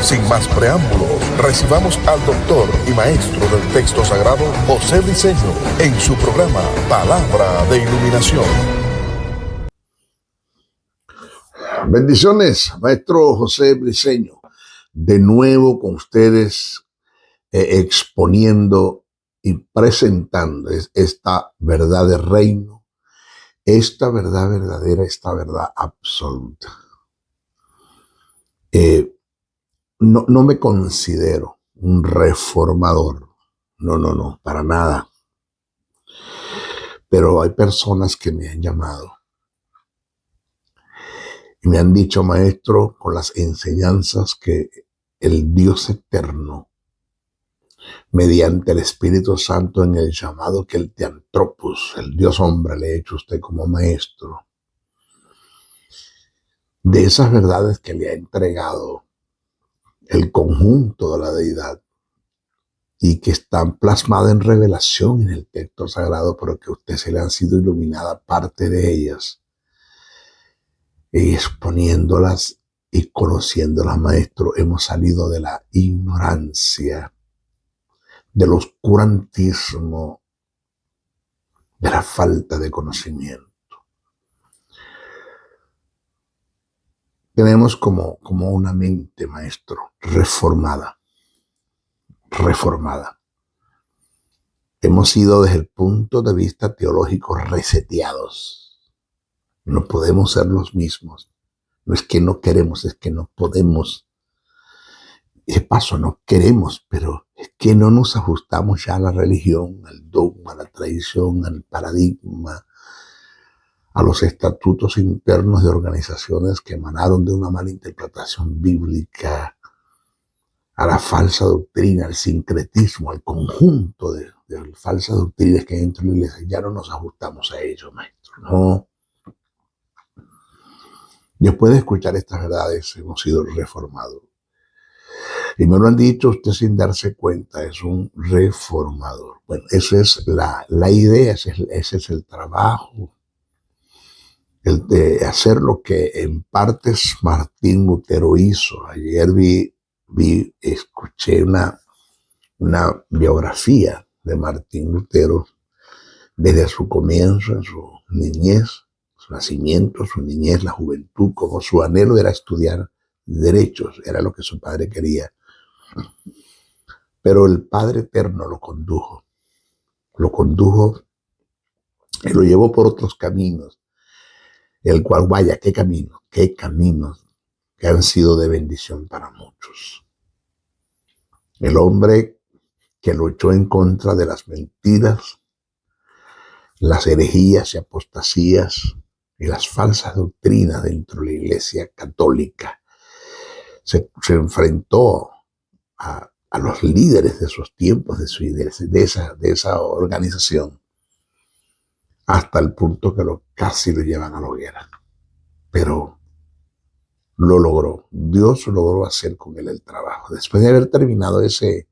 Sin más preámbulos, recibamos al doctor y maestro del texto sagrado, José Briceño, en su programa Palabra de Iluminación. Bendiciones, maestro José Briceño, de nuevo con ustedes exponiendo y presentando esta verdad del reino, esta verdad verdadera, esta verdad absoluta. No me considero un reformador, no, para nada. Pero hay personas que me han llamado y me han dicho, maestro, con las enseñanzas que el Dios eterno, mediante el Espíritu Santo en el llamado que el Teantropos, el Dios hombre, le ha hecho a usted como maestro, de esas verdades que le ha entregado el conjunto de la deidad y que están plasmadas en revelación en el texto sagrado, pero que a usted se le han sido iluminada parte de ellas, y exponiéndolas y conociéndolas, maestro, hemos salido de la ignorancia, del oscurantismo, de la falta de conocimiento. Tenemos como una mente, maestro, reformada. Hemos sido desde el punto de vista teológico reseteados. No podemos ser los mismos. No es que no queremos, es que no podemos. Y de paso no queremos, pero es que no nos ajustamos ya a la religión, al dogma, a la tradición, al paradigma, a los estatutos internos de organizaciones que emanaron de una mala interpretación bíblica, a la falsa doctrina, al sincretismo, al conjunto de falsas doctrinas que hay dentro de la iglesia. Ya no nos ajustamos a ello, maestro, no. Después de escuchar estas verdades, hemos sido reformados. Y me lo han dicho usted sin darse cuenta, es un reformador. Bueno, esa es la idea, ese es el trabajo, el de hacer lo que en partes Martín Lutero hizo. Ayer escuché una biografía de Martín Lutero desde su comienzo, en su niñez, su nacimiento, su niñez, la juventud, como su anhelo era estudiar derechos, era lo que su padre quería. Pero el Padre Eterno lo condujo y lo llevó por otros caminos, el cual, vaya, qué caminos que han sido de bendición para muchos. El hombre que luchó en contra de las mentiras, las herejías y apostasías y las falsas doctrinas dentro de la Iglesia católica, se enfrentó a los líderes de esos tiempos, de esa organización, hasta el punto que casi lo llevan a la hoguera. Pero lo logró. Dios logró hacer con él el trabajo. Después de haber terminado ese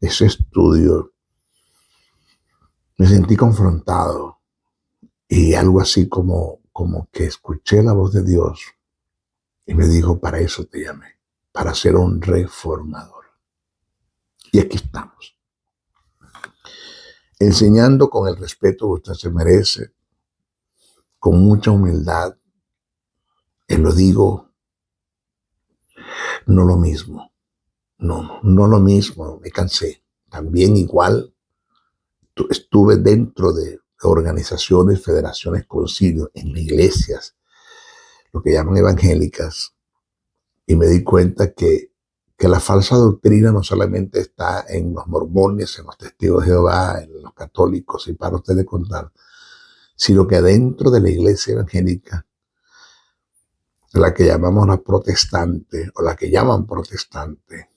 estudio, me sentí confrontado y algo así como que escuché la voz de Dios y me dijo, para eso te llamé, para ser un reformador. Y aquí estamos, enseñando con el respeto que usted se merece, con mucha humildad, y lo digo, no lo mismo, no lo mismo, me cansé. También igual estuve dentro de organizaciones, federaciones, concilios, en iglesias, lo que llaman evangélicas, y me di cuenta que la falsa doctrina no solamente está en los mormones, en los testigos de Jehová, en los católicos, y para ustedes contar, sino que dentro de la iglesia evangélica, la que llamamos la protestante, o la que llaman protestante,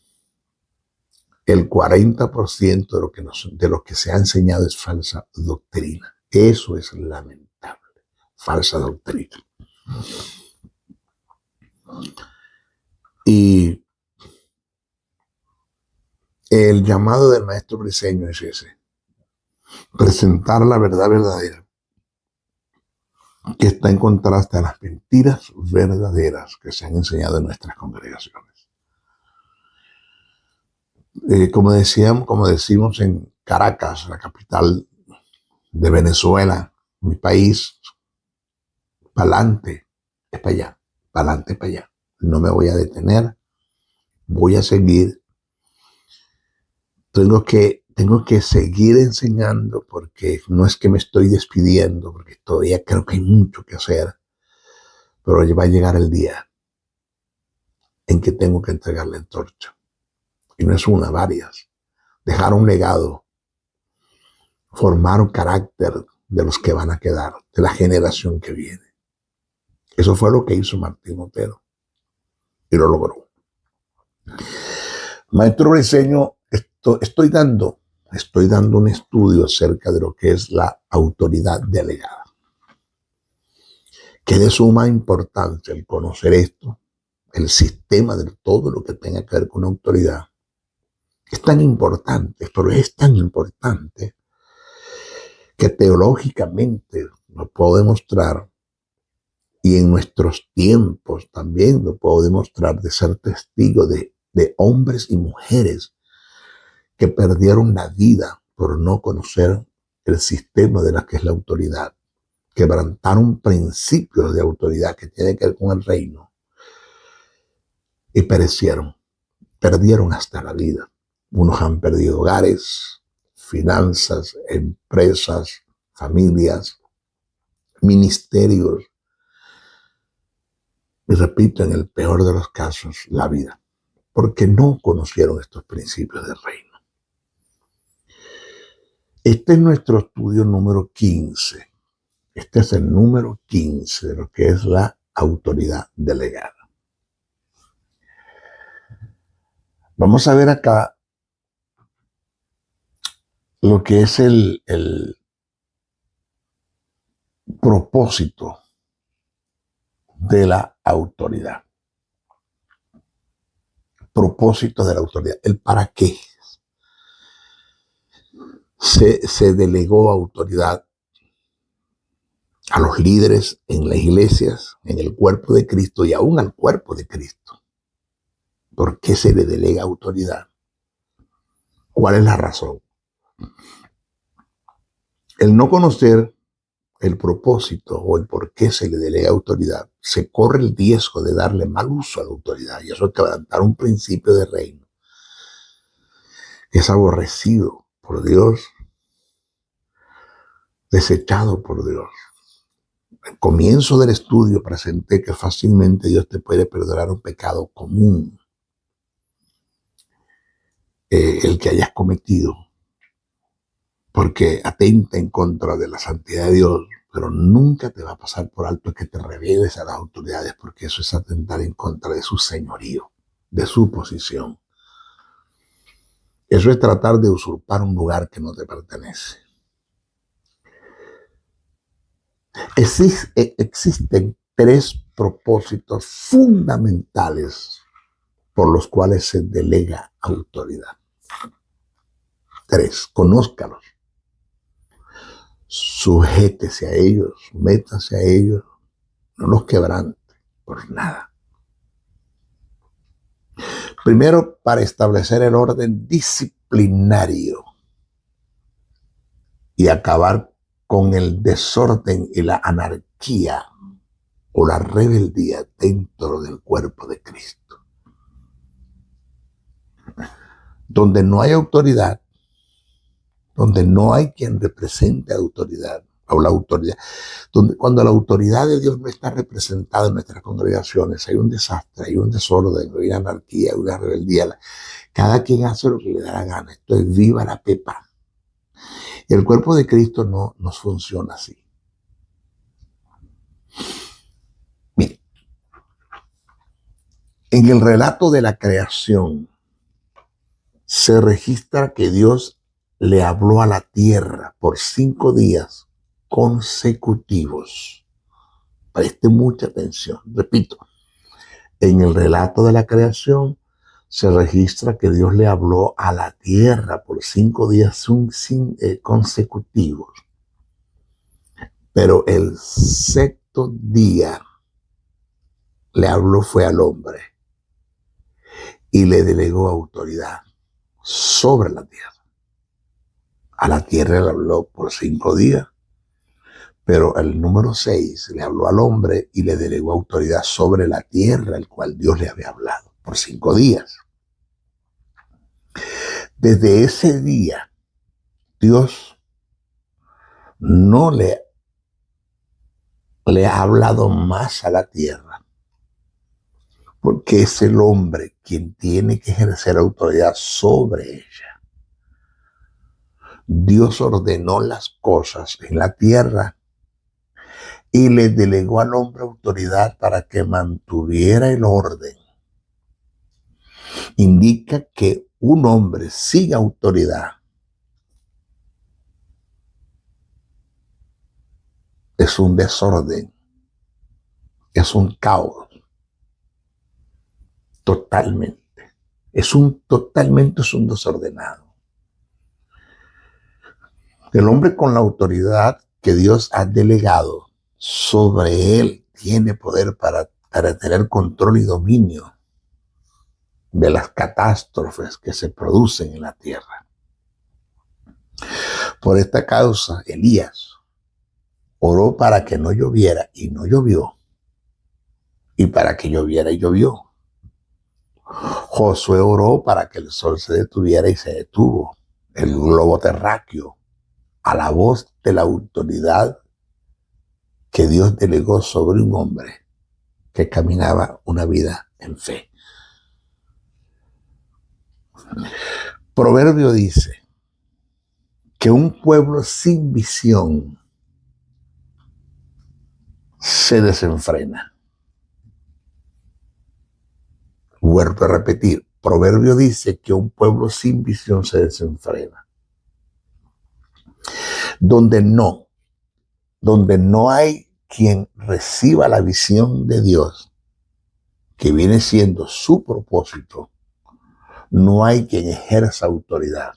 el 40% de lo que se ha enseñado es falsa doctrina. Eso es lamentable, falsa doctrina. Y el llamado del maestro Briceño es ese: presentar la verdad verdadera, que está en contraste a las mentiras verdaderas que se han enseñado en nuestras congregaciones. Como decimos en Caracas, la capital de Venezuela, mi país, pa'lante, es para allá, pa'lante, para allá. No me voy a detener, voy a seguir. Tengo que seguir enseñando porque no es que me estoy despidiendo, porque todavía creo que hay mucho que hacer, pero va a llegar el día en que tengo que entregar la antorcha. Y no es una, varias. Dejar un legado, formar un carácter de los que van a quedar, de la generación que viene. Eso fue lo que hizo Martín Otero y lo logró. Maestro Briceño, estoy dando un estudio acerca de lo que es la autoridad delegada. Que es de suma importancia el conocer esto, el sistema de todo lo que tenga que ver con autoridad. Es tan importante, pero es tan importante que teológicamente lo puedo demostrar y en nuestros tiempos también lo puedo demostrar de ser testigo de hombres y mujeres que perdieron la vida por no conocer el sistema de la que es la autoridad, quebrantaron principios de autoridad que tienen que ver con el reino y perdieron hasta la vida. Unos han perdido hogares, finanzas, empresas, familias, ministerios. Y repito, en el peor de los casos, la vida, porque no conocieron estos principios del reino. Este es nuestro estudio número 15. Este es el número 15 de lo que es la autoridad delegada. Vamos a ver acá lo que es el propósito de la autoridad. Propósito de la autoridad. El para qué. Se delegó autoridad a los líderes en las iglesias, en el cuerpo de Cristo y aún al cuerpo de Cristo. ¿Por qué se le delega autoridad? ¿Cuál es la razón? El no conocer el propósito o el por qué se le delega autoridad, se corre el riesgo de darle mal uso a la autoridad, y eso es quebrantar un principio de reino. Es aborrecido por Dios, desechado por Dios. Al comienzo del estudio presenté que fácilmente Dios te puede perdonar un pecado común, el que hayas cometido, porque atenta en contra de la santidad de Dios, pero nunca te va a pasar por alto que te rebeles a las autoridades, porque eso es atentar en contra de su señorío, de su posición. Eso es tratar de usurpar un lugar que no te pertenece. Existen 3 propósitos fundamentales por los cuales se delega autoridad. 3, conózcalos. Sujétese a ellos, métase a ellos, no los quebrante por nada. Primero, para establecer el orden disciplinario y acabar con el desorden y la anarquía o la rebeldía dentro del cuerpo de Cristo. Donde no hay autoridad, donde no hay quien represente autoridad, o la autoridad, cuando la autoridad de Dios no está representada en nuestras congregaciones, hay un desastre, hay un desorden, hay una anarquía, hay una rebeldía. Cada quien hace lo que le da la gana. Esto es viva la pepa. Y el cuerpo de Cristo no nos funciona así. Mire, en el relato de la creación se registra que Dios le habló a la tierra por 5 días consecutivos. Preste mucha atención. Repito, en el relato de la creación se registra que Dios le habló a la tierra por 5 días consecutivos. Pero el 6º día le habló fue al hombre y le delegó autoridad. sobre la tierra. A la tierra le habló por 5 días, pero el número 6 le habló al hombre y le delegó autoridad sobre la tierra, el cual Dios le había hablado por 5 días. Desde ese día, Dios no le ha hablado más a la tierra, porque es el hombre quien tiene que ejercer autoridad sobre ella. Dios ordenó las cosas en la tierra y le delegó al hombre autoridad para que mantuviera el orden. Indica que un hombre sin autoridad es un desorden, es un caos, totalmente. Es un desordenado. El hombre con la autoridad que Dios ha delegado sobre él tiene poder para tener control y dominio de las catástrofes que se producen en la tierra. Por esta causa, Elías oró para que no lloviera y no llovió, y para que lloviera y llovió. Josué oró para que el sol se detuviera y se detuvo. El globo terráqueo, a la voz de la autoridad que Dios delegó sobre un hombre que caminaba una vida en fe. Proverbio dice que un pueblo sin visión se desenfrena. Vuelvo a repetir, Proverbio dice que un pueblo sin visión se desenfrena. Donde no hay quien reciba la visión de Dios, que viene siendo su propósito, no hay quien ejerza autoridad.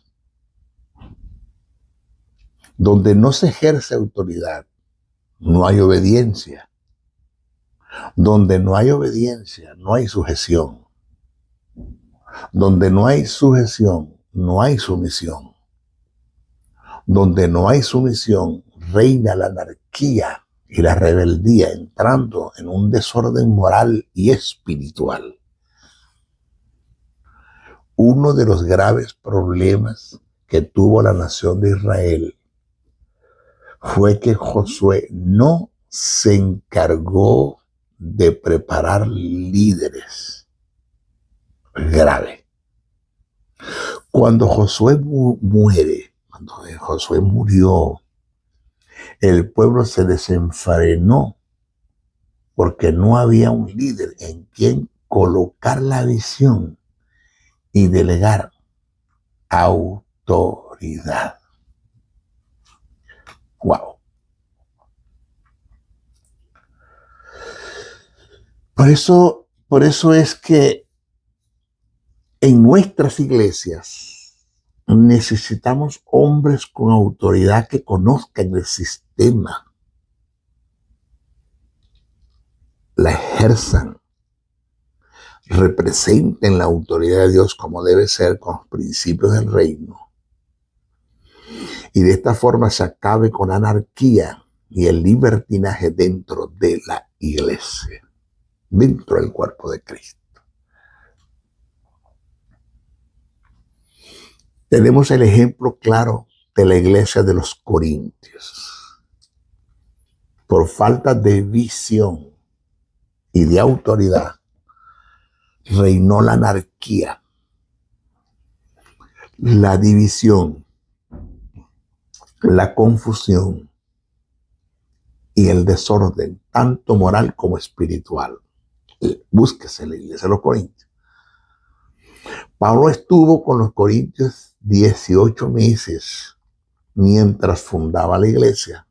Donde no se ejerce autoridad, no hay obediencia. Donde no hay obediencia, no hay sujeción. Donde no hay sujeción, no hay sumisión. Donde no hay sumisión, reina la anarquía y la rebeldía, entrando en un desorden moral y espiritual. Uno de los graves problemas que tuvo la nación de Israel fue que Josué no se encargó de preparar líderes. Grave. Cuando Josué murió, el pueblo se desenfrenó porque no había un líder en quien colocar la visión y delegar autoridad. Wow. Por eso es que en nuestras iglesias necesitamos hombres con autoridad que conozcan el sistema, la ejerzan, representen la autoridad de Dios como debe ser, con los principios del reino. Y de esta forma se acabe con la anarquía y el libertinaje dentro de la iglesia, dentro del cuerpo de Cristo. Tenemos el ejemplo claro de la iglesia de los Corintios. Por falta de visión y de autoridad, reinó la anarquía, la división, la confusión y el desorden, tanto moral como espiritual. Búsquese la iglesia de los Corintios. Pablo estuvo con los Corintios 18 meses mientras fundaba la iglesia.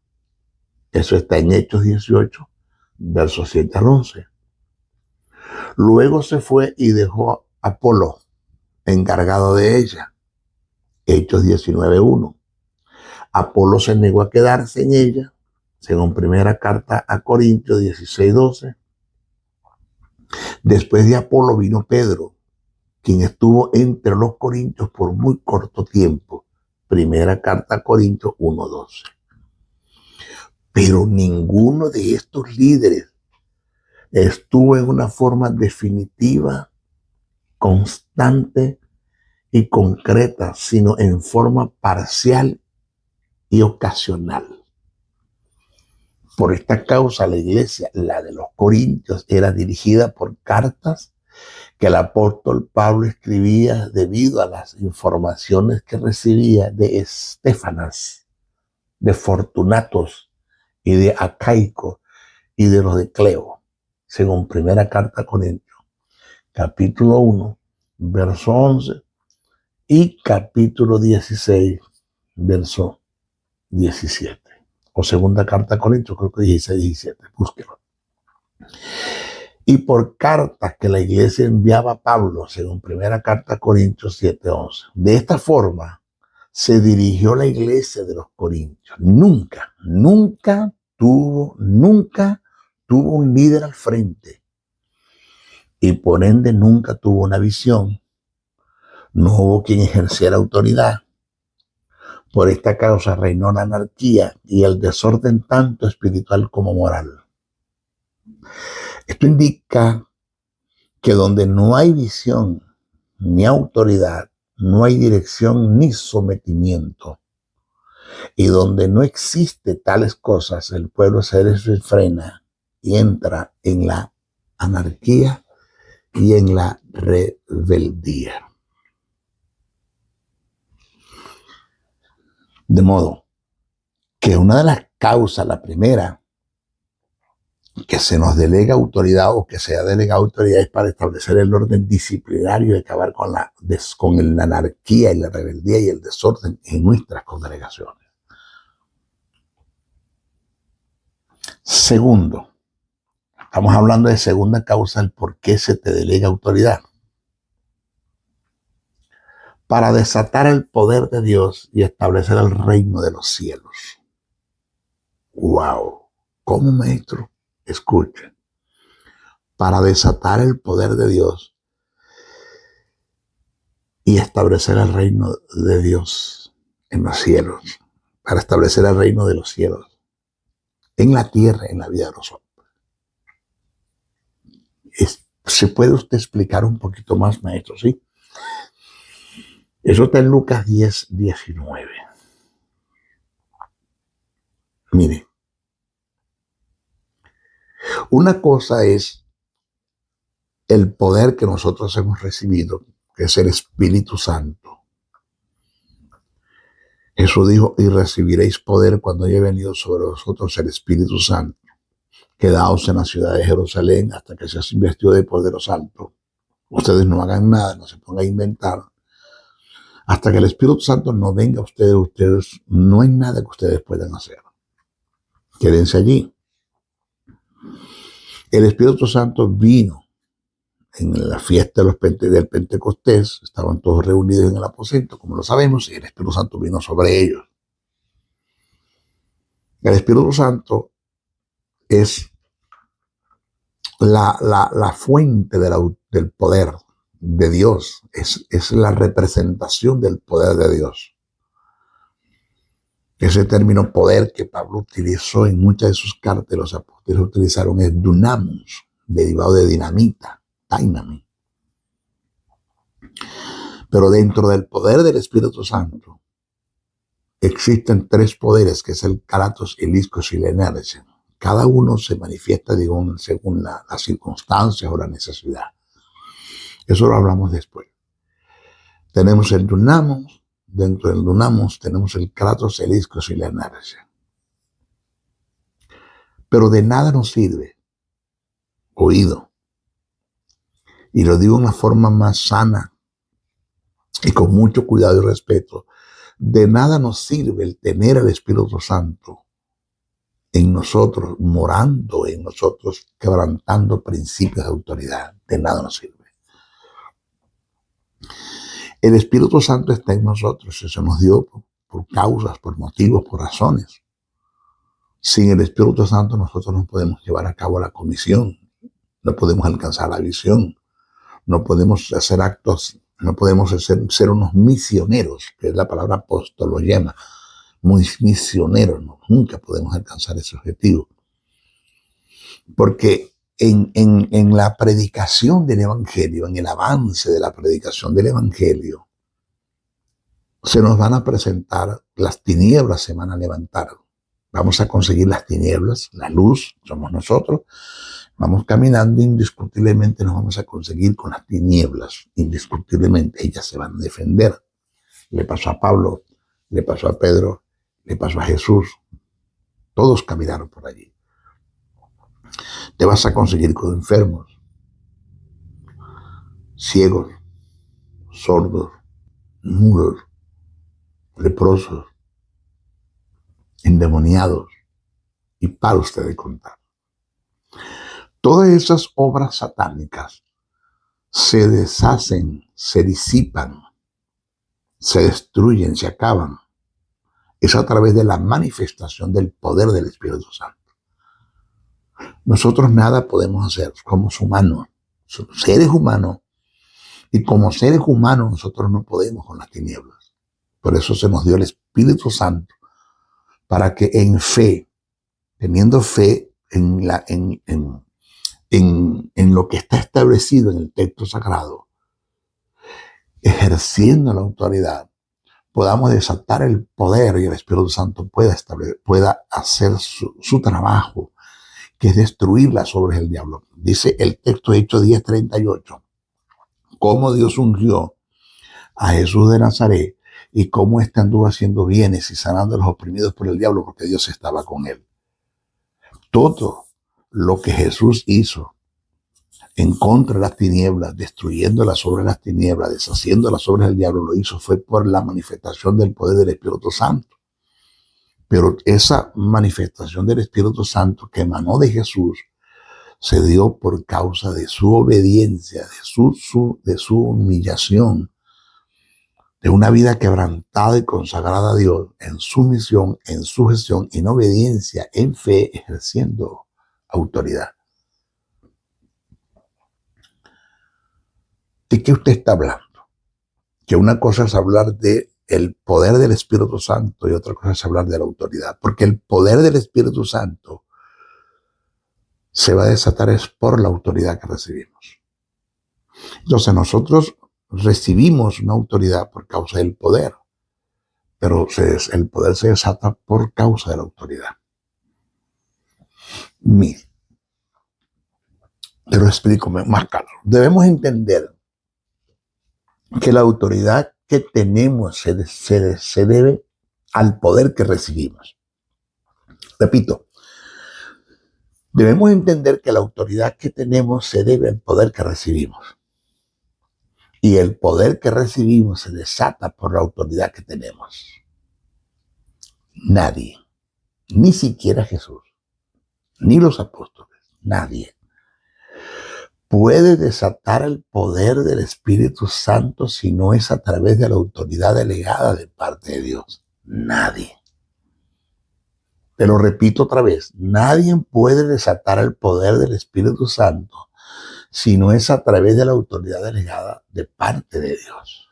Eso está en Hechos 18, versos 7 al 11. Luego se fue y dejó a Apolo encargado de ella. Hechos 19:1. Apolo se negó a quedarse en ella, según primera carta a Corintios 16:12. Después de Apolo vino Pedro, quien estuvo entre los corintios por muy corto tiempo. Primera carta a Corintios 1:12. Pero ninguno de estos líderes estuvo en una forma definitiva, constante y concreta, sino en forma parcial y ocasional. Por esta causa, la iglesia, la de los Corintios, era dirigida por cartas que el apóstol Pablo escribía debido a las informaciones que recibía de Estéfanas, de Fortunatos y de Acaico y de los de Cleo, según primera carta a Corintios, capítulo 1, verso 11 y capítulo 16, verso 17. O segunda carta a Corintios, creo que 16, 17, búsquelo. Y por cartas que la iglesia enviaba a Pablo, según primera carta a Corintios 7:11. De esta forma se dirigió la iglesia de los Corintios. Nunca tuvo un líder al frente. Y por ende nunca tuvo una visión. No hubo quien ejerciera autoridad. Por esta causa reinó la anarquía y el desorden tanto espiritual como moral. Esto indica que donde no hay visión ni autoridad, no hay dirección ni sometimiento. Y donde no existe tales cosas, el pueblo se desenfrena y entra en la anarquía y en la rebeldía. De modo que una de las causas, la primera, que se nos delega autoridad o que se ha delegado autoridad es para establecer el orden disciplinario y acabar con la anarquía y la rebeldía y el desorden en nuestras congregaciones. Segundo, estamos hablando de segunda causa, el por qué se te delega autoridad. Para desatar el poder de Dios y establecer el reino de los cielos. ¡Wow! ¿Cómo, maestro? Escuchen. Para desatar el poder de Dios y establecer el reino de Dios en los cielos. Para establecer el reino de los cielos en la tierra, en la vida de los hombres. ¿Se puede usted explicar un poquito más, maestro? ¿Sí? Eso está en Lucas 10:19. Mire, una cosa es el poder que nosotros hemos recibido, que es el Espíritu Santo. Jesús dijo, y recibiréis poder cuando haya venido sobre vosotros el Espíritu Santo. Quedaos en la ciudad de Jerusalén hasta que seas investido de poder de lo Santo. Ustedes no hagan nada, no se pongan a inventar. Hasta que el Espíritu Santo no venga a ustedes no hay nada que ustedes puedan hacer. Quédense allí. El Espíritu Santo vino en la fiesta del Pentecostés, estaban todos reunidos en el aposento, como lo sabemos, y el Espíritu Santo vino sobre ellos. El Espíritu Santo es la fuente del poder de Dios, es la representación del poder de Dios. Ese término poder que Pablo utilizó en muchas de sus cartas, los apóstoles utilizaron es dunamus, derivado de dinamita, dynamite. Pero dentro del poder del Espíritu Santo existen tres poderes, que es el kratos, el ischos y la energía. Cada uno se manifiesta, según las circunstancias o la necesidad. Eso lo hablamos después. Tenemos el dunamus. Dentro del dunamus tenemos el kratos, el ischos y la energía. Pero de nada nos sirve, oído, y lo digo de una forma más sana y con mucho cuidado y respeto, de nada nos sirve el tener el Espíritu Santo en nosotros, morando en nosotros, quebrantando principios de autoridad. De nada nos sirve. El Espíritu Santo está en nosotros, se nos dio por causas, por motivos, por razones. Sin el Espíritu Santo nosotros no podemos llevar a cabo la comisión, no podemos alcanzar la visión, no podemos hacer actos, no podemos ser unos misioneros, que es la palabra apostologema, muy misioneros, no, nunca podemos alcanzar ese objetivo. Porque en la predicación del Evangelio, en el avance de la predicación del Evangelio, se nos van a presentar, las tinieblas se van a levantar. Vamos a conseguir las tinieblas, la luz somos nosotros. Vamos caminando, indiscutiblemente nos vamos a conseguir con las tinieblas, indiscutiblemente ellas se van a defender. Le pasó a Pablo, le pasó a Pedro, le pasó a Jesús. Todos caminaron por allí. Te vas a conseguir con enfermos, ciegos, sordos, mudos, leprosos, endemoniados, y para usted de contar. Todas esas obras satánicas se deshacen, se disipan, se destruyen, se acaban. Es a través de la manifestación del poder del Espíritu Santo. Nosotros nada podemos hacer, somos humanos, somos seres humanos, y como seres humanos nosotros no podemos con las tinieblas. Por eso se nos dio el Espíritu Santo, para que en fe, teniendo fe en lo que está establecido en el texto sagrado, ejerciendo la autoridad, podamos desatar el poder y el Espíritu Santo pueda hacer su trabajo, que es destruir las obras del diablo. Dice el texto de Hechos 10:38, cómo Dios ungió a Jesús de Nazaret y cómo éste anduvo haciendo bienes y sanando a los oprimidos por el diablo, porque Dios estaba con él. Todo lo que Jesús hizo en contra de las tinieblas, destruyendo las obras de las tinieblas, deshaciendo las obras del diablo, lo hizo fue por la manifestación del poder del Espíritu Santo. Pero esa manifestación del Espíritu Santo que emanó de Jesús se dio por causa de su obediencia, de su humillación, de una vida quebrantada y consagrada a Dios en su misión, en su gestión, en obediencia, en fe, ejerciendo autoridad. ¿De qué usted está hablando? Que una cosa es hablar de el poder del Espíritu Santo y otra cosa es hablar de la autoridad, porque el poder del Espíritu Santo se va a desatar es por la autoridad que recibimos. Entonces nosotros recibimos una autoridad por causa del poder, pero el poder se desata por causa de la autoridad. Mire, te lo explico más claro. Debemos entender que la autoridad que tenemos se debe al poder que recibimos. Repito, debemos entender que la autoridad que tenemos se debe al poder que recibimos. Y el poder que recibimos se desata por la autoridad que tenemos. Nadie, ni siquiera Jesús, ni los apóstoles, nadie puede desatar el poder del Espíritu Santo si no es a través de la autoridad delegada de parte de Dios. Nadie. Te lo repito otra vez, nadie puede desatar el poder del Espíritu Santo si no es a través de la autoridad delegada de parte de Dios.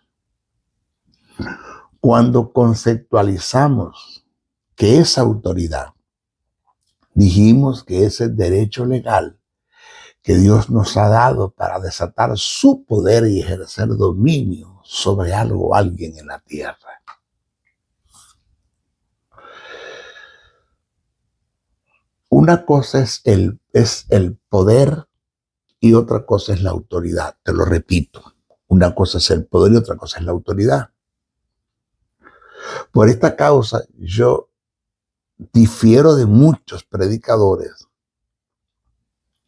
Cuando conceptualizamos que esa autoridad, dijimos que es el derecho legal que Dios nos ha dado para desatar su poder y ejercer dominio sobre algo o alguien en la tierra. Una cosa es el poder y otra cosa es la autoridad. Te lo repito. Una cosa es el poder y otra cosa es la autoridad. Por esta causa yo difiero de muchos predicadores.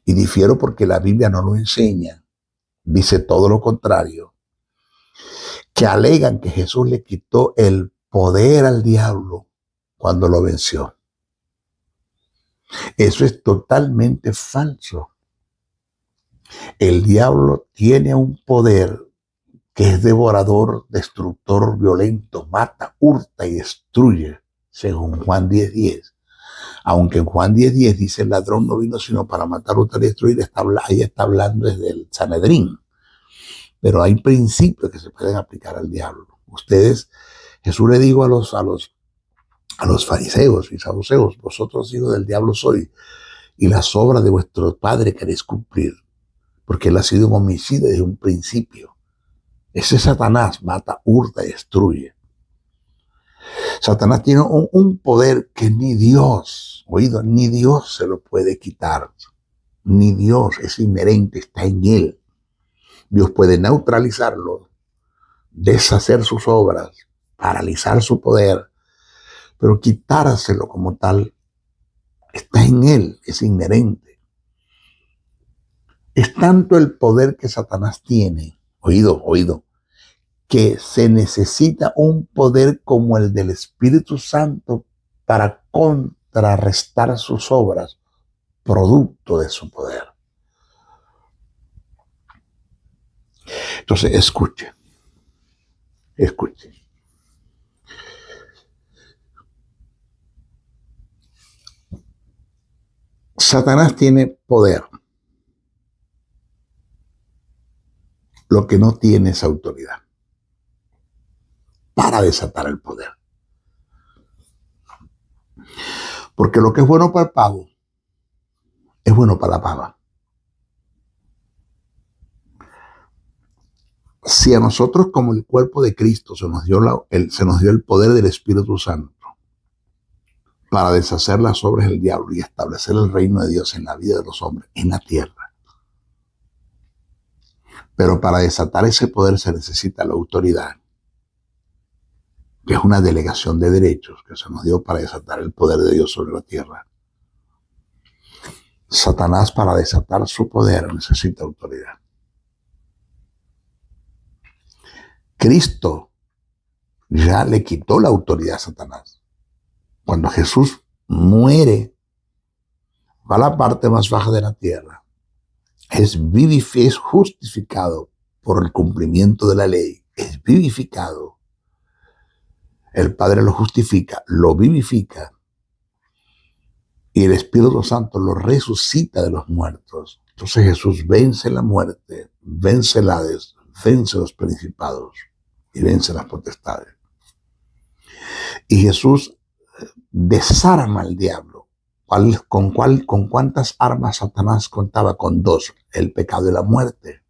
Y difiero porque la Biblia no lo enseña. Dice todo lo contrario. Que alegan que Jesús le quitó el poder al diablo cuando lo venció. Eso es totalmente falso. El diablo tiene un poder que es devorador, destructor, violento, mata, hurta y destruye, según Juan 10:10. Aunque en Juan 10:10 dice el ladrón no vino sino para matar, hurtar y destruir, ahí está hablando desde el Sanedrín. pero hay principios que se pueden aplicar al diablo. Ustedes, Jesús le dijo a los fariseos y saduceos, vosotros hijos del diablo sois, y las obras de vuestro padre queréis cumplir, porque él ha sido un homicida desde un principio. Ese Satanás mata, hurta y destruye. Satanás tiene un poder que ni Dios, oído, ni Dios se lo puede quitar. Ni Dios, es inherente, está en él. Dios puede neutralizarlo, deshacer sus obras, paralizar su poder, pero quitárselo como tal está en él, es inherente. Es tanto el poder que Satanás tiene, oído, que se necesita un poder como el del Espíritu Santo para contrarrestar sus obras, producto de su poder. Entonces, escuche. Satanás tiene poder. Lo que no tiene es autoridad para desatar el poder. Porque lo que es bueno para el pavo es bueno para la pava. Si a nosotros como el cuerpo de Cristo se nos dio el poder del Espíritu Santo para deshacer las obras del diablo y establecer el reino de Dios en la vida de los hombres, en la tierra. Pero para desatar ese poder se necesita la autoridad, que es una delegación de derechos que se nos dio para desatar el poder de Dios sobre la tierra. Satanás, para desatar su poder, necesita autoridad. Cristo ya le quitó la autoridad a Satanás. Cuando Jesús muere, va a la parte más baja de la tierra. Es justificado por el cumplimiento de la ley. Es vivificado. El Padre lo justifica, lo vivifica. Y el Espíritu Santo lo resucita de los muertos. Entonces Jesús vence la muerte, vence el Hades, vence los principados y vence las potestades. Y Jesús desarma al diablo. ¿Con cuántas armas Satanás contaba? Con dos, el pecado y la muerte.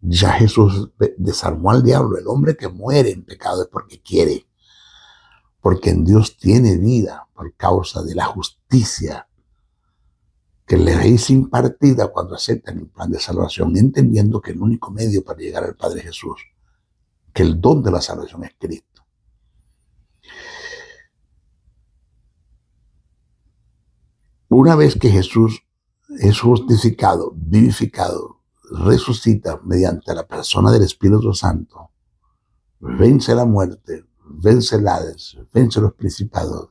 Ya Jesús desarmó al diablo. El hombre que muere en pecado es porque quiere, porque en Dios tiene vida por causa de la justicia que le es impartida cuando aceptan el plan de salvación, entendiendo que el único medio para llegar al Padre es Jesús, que el don de la salvación es Cristo. Una vez que Jesús es justificado, vivificado, resucita mediante la persona del Espíritu Santo, vence la muerte, vence el Hades, vence los principados,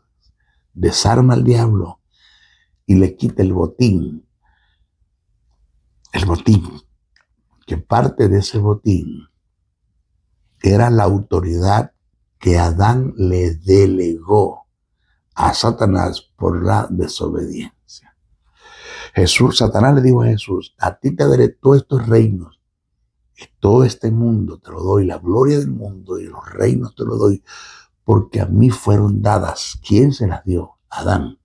desarma al diablo y le quita el botín. El botín, que parte de ese botín era la autoridad que Adán le delegó a Satanás por la desobediencia. Satanás le dijo a Jesús, a ti te daré todos estos reinos y todo este mundo te lo doy, la gloria del mundo y los reinos te lo doy, porque a mí fueron dadas. ¿Quién se las dio? Adán.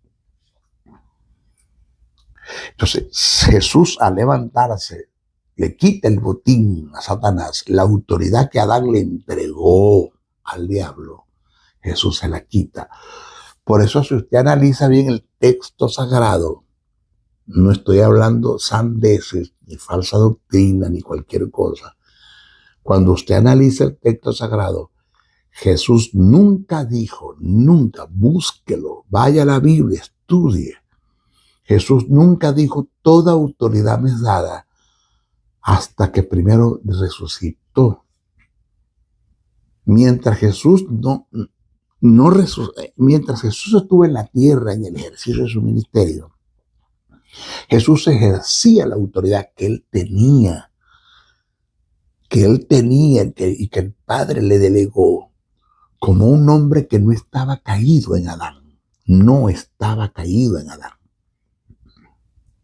Entonces, Jesús, al levantarse, le quita el botín a Satanás, la autoridad que Adán le entregó al diablo, Jesús se la quita. Por eso, si usted analiza bien el texto sagrado, no estoy hablando sandeces, ni falsa doctrina, ni cualquier cosa. Cuando usted analiza el texto sagrado, Jesús nunca dijo, nunca, búsquelo, vaya a la Biblia, estudie. Jesús nunca dijo, toda autoridad me es dada, hasta que primero resucitó. Mientras Jesús mientras Jesús estuvo en la tierra en el ejercicio de su ministerio, Jesús ejercía la autoridad que él tenía y que el Padre le delegó como un hombre que no estaba caído en Adán. No estaba caído en Adán.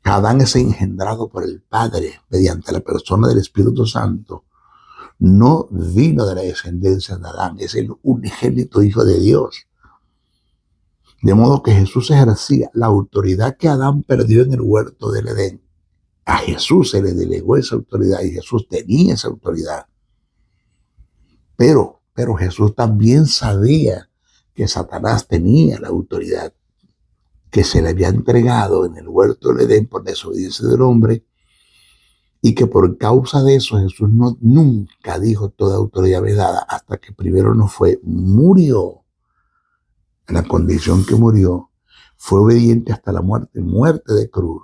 Adán es engendrado por el Padre mediante la persona del Espíritu Santo. No vino de la descendencia de Adán, es el unigénito Hijo de Dios. De modo que Jesús ejercía la autoridad que Adán perdió en el huerto del Edén. A Jesús se le delegó esa autoridad y Jesús tenía esa autoridad. Pero Jesús también sabía que Satanás tenía la autoridad que se le había entregado en el huerto del Edén por desobediencia del hombre, y que por causa de eso Jesús nunca dijo toda autoridad me dada, hasta que primero murió. En la condición que murió, fue obediente hasta la muerte de cruz,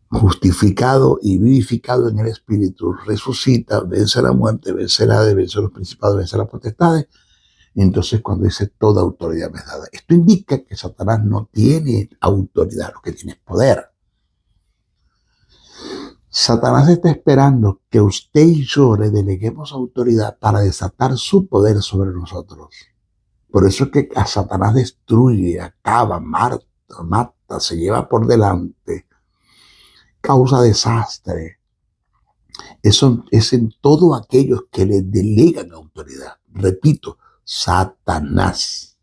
justificado y vivificado en el Espíritu, resucita, vence la muerte, vence el Hades, vence los principados, vence las potestades. Entonces, cuando dice toda autoridad me es dada, esto indica que Satanás no tiene autoridad, lo que tiene es poder. Satanás está esperando que usted y yo le deleguemos autoridad para desatar su poder sobre nosotros. Por eso es que a Satanás destruye, acaba, mata, se lleva por delante, causa desastre. Eso es en todos aquellos que le delegan autoridad. Repito, Satanás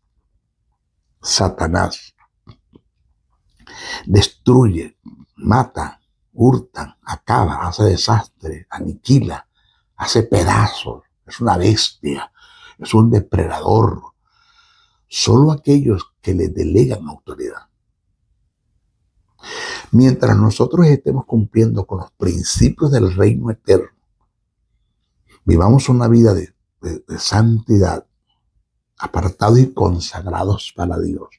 destruye, mata, hurta, acaba, hace desastre, aniquila, hace pedazos, es una bestia, es un depredador. Solo aquellos que le delegan autoridad. Mientras nosotros estemos cumpliendo con los principios del reino eterno, vivamos una vida de santidad, apartados y consagrados para Dios.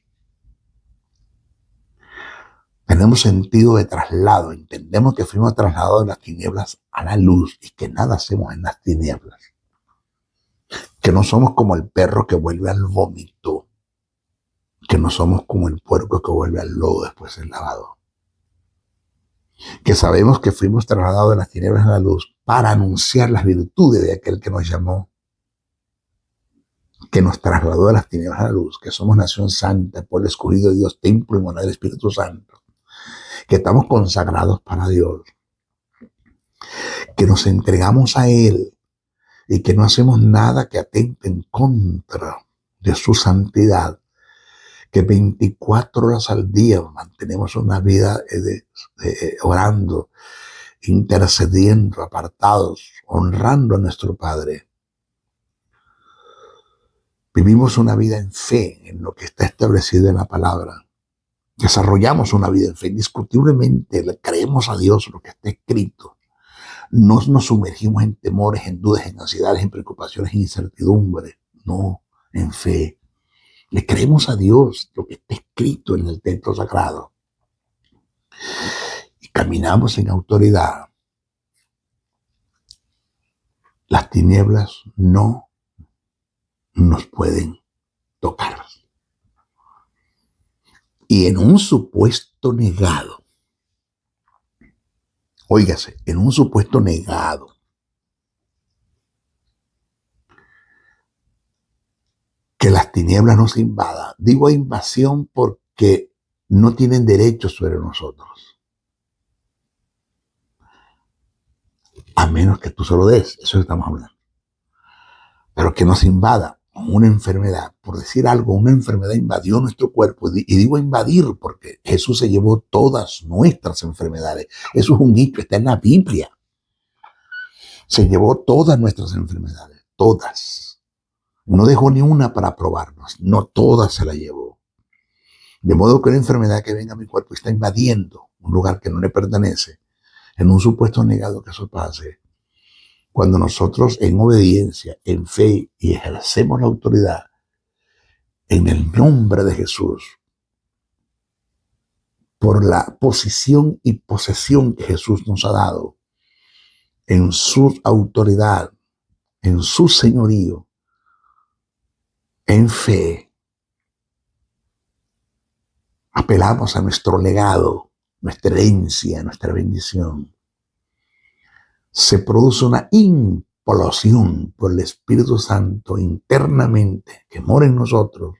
Tenemos sentido de traslado, entendemos que fuimos trasladados de las tinieblas a la luz y que nada hacemos en las tinieblas. Que no somos como el perro que vuelve al vómito, que no somos como el puerco que vuelve al lodo después de lavado. Que sabemos que fuimos trasladados de las tinieblas a la luz para anunciar las virtudes de aquel que nos llamó, que nos trasladó de las tinieblas a la luz, que somos nación santa, pueblo escogido de Dios, templo y morada del Espíritu Santo, que estamos consagrados para Dios, que nos entregamos a Él y que no hacemos nada que atente en contra de su santidad, que 24 horas al día mantenemos una vida orando, intercediendo, apartados, honrando a nuestro Padre. Vivimos una vida en fe, en lo que está establecido en la palabra. Desarrollamos una vida en fe. Indiscutiblemente le creemos a Dios lo que está escrito. No nos sumergimos en temores, en dudas, en ansiedades, en preocupaciones, en incertidumbre. No, en fe. Le creemos a Dios lo que está escrito en el texto sagrado. Y caminamos en autoridad. Las tinieblas no nos pueden tocar. Y en un supuesto negado, óigase, en un supuesto negado, que las tinieblas nos invadan. Digo invasión porque no tienen derecho sobre nosotros. A menos que tú se lo des, eso estamos hablando. Pero que nos invada una enfermedad, por decir algo, una enfermedad invadió nuestro cuerpo. Y digo invadir porque Jesús se llevó todas nuestras enfermedades. Eso es un hecho, está en la Biblia. Se llevó todas nuestras enfermedades, todas. No dejó ni una para probarnos, no todas se la llevó. De modo que una enfermedad que venga a mi cuerpo está invadiendo un lugar que no le pertenece, en un supuesto negado que eso pase. Cuando nosotros en obediencia, en fe y ejercemos la autoridad en el nombre de Jesús, por la posición y posesión que Jesús nos ha dado, en su autoridad, en su señorío, en fe, apelamos a nuestro legado, nuestra herencia, nuestra bendición. Se produce una implosión por el Espíritu Santo internamente que mora en nosotros.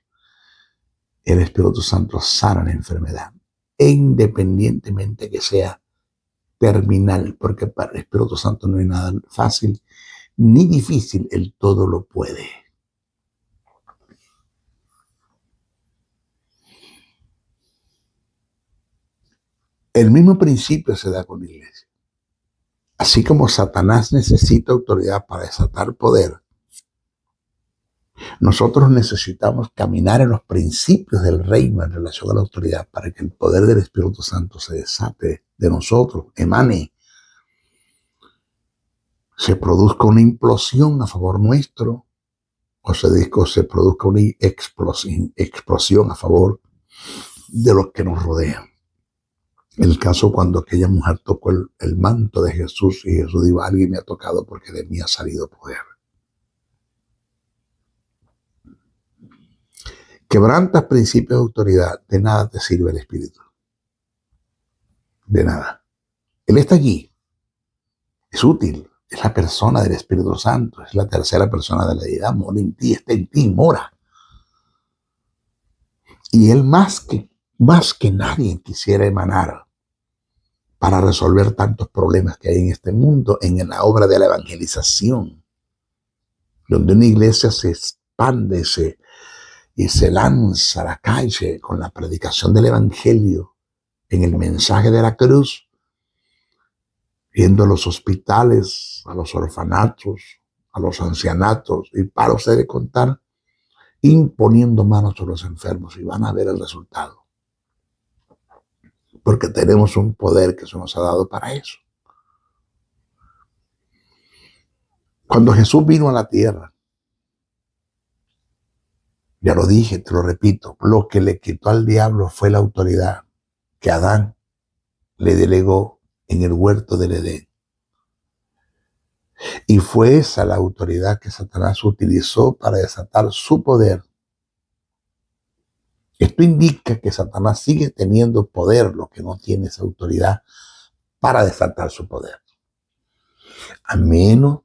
El Espíritu Santo sana la enfermedad. e independientemente que sea terminal, porque para el Espíritu Santo no hay nada fácil ni difícil, Él todo lo puede. El mismo principio se da con la iglesia. Así como Satanás necesita autoridad para desatar poder, nosotros necesitamos caminar en los principios del reino en relación a la autoridad para que el poder del Espíritu Santo se desate de nosotros, emane, se produzca una implosión a favor nuestro o se produzca una explosión a favor de los que nos rodean. El caso cuando aquella mujer tocó el manto de Jesús y Jesús dijo, alguien me ha tocado porque de mí ha salido poder. Quebrantas principios de autoridad, de nada te sirve el Espíritu. De nada. Él está allí. Es útil. Es la persona del Espíritu Santo. Es la tercera persona de la deidad. Mora en ti, está en ti, mora. Y Él más que nadie quisiera emanar para resolver tantos problemas que hay en este mundo, en la obra de la evangelización, donde una iglesia se expande y se lanza a la calle con la predicación del evangelio, en el mensaje de la cruz, yendo a los hospitales, a los orfanatos, a los ancianatos, y para ustedes contar, imponiendo manos sobre los enfermos, y van a ver el resultado. Porque tenemos un poder que se nos ha dado para eso. Cuando Jesús vino a la tierra, ya lo dije, te lo repito, lo que le quitó al diablo fue la autoridad que Adán le delegó en el huerto del Edén. Y fue esa la autoridad que Satanás utilizó para desatar su poder. Esto indica que Satanás sigue teniendo poder, lo que no tiene esa autoridad para desatar su poder. A menos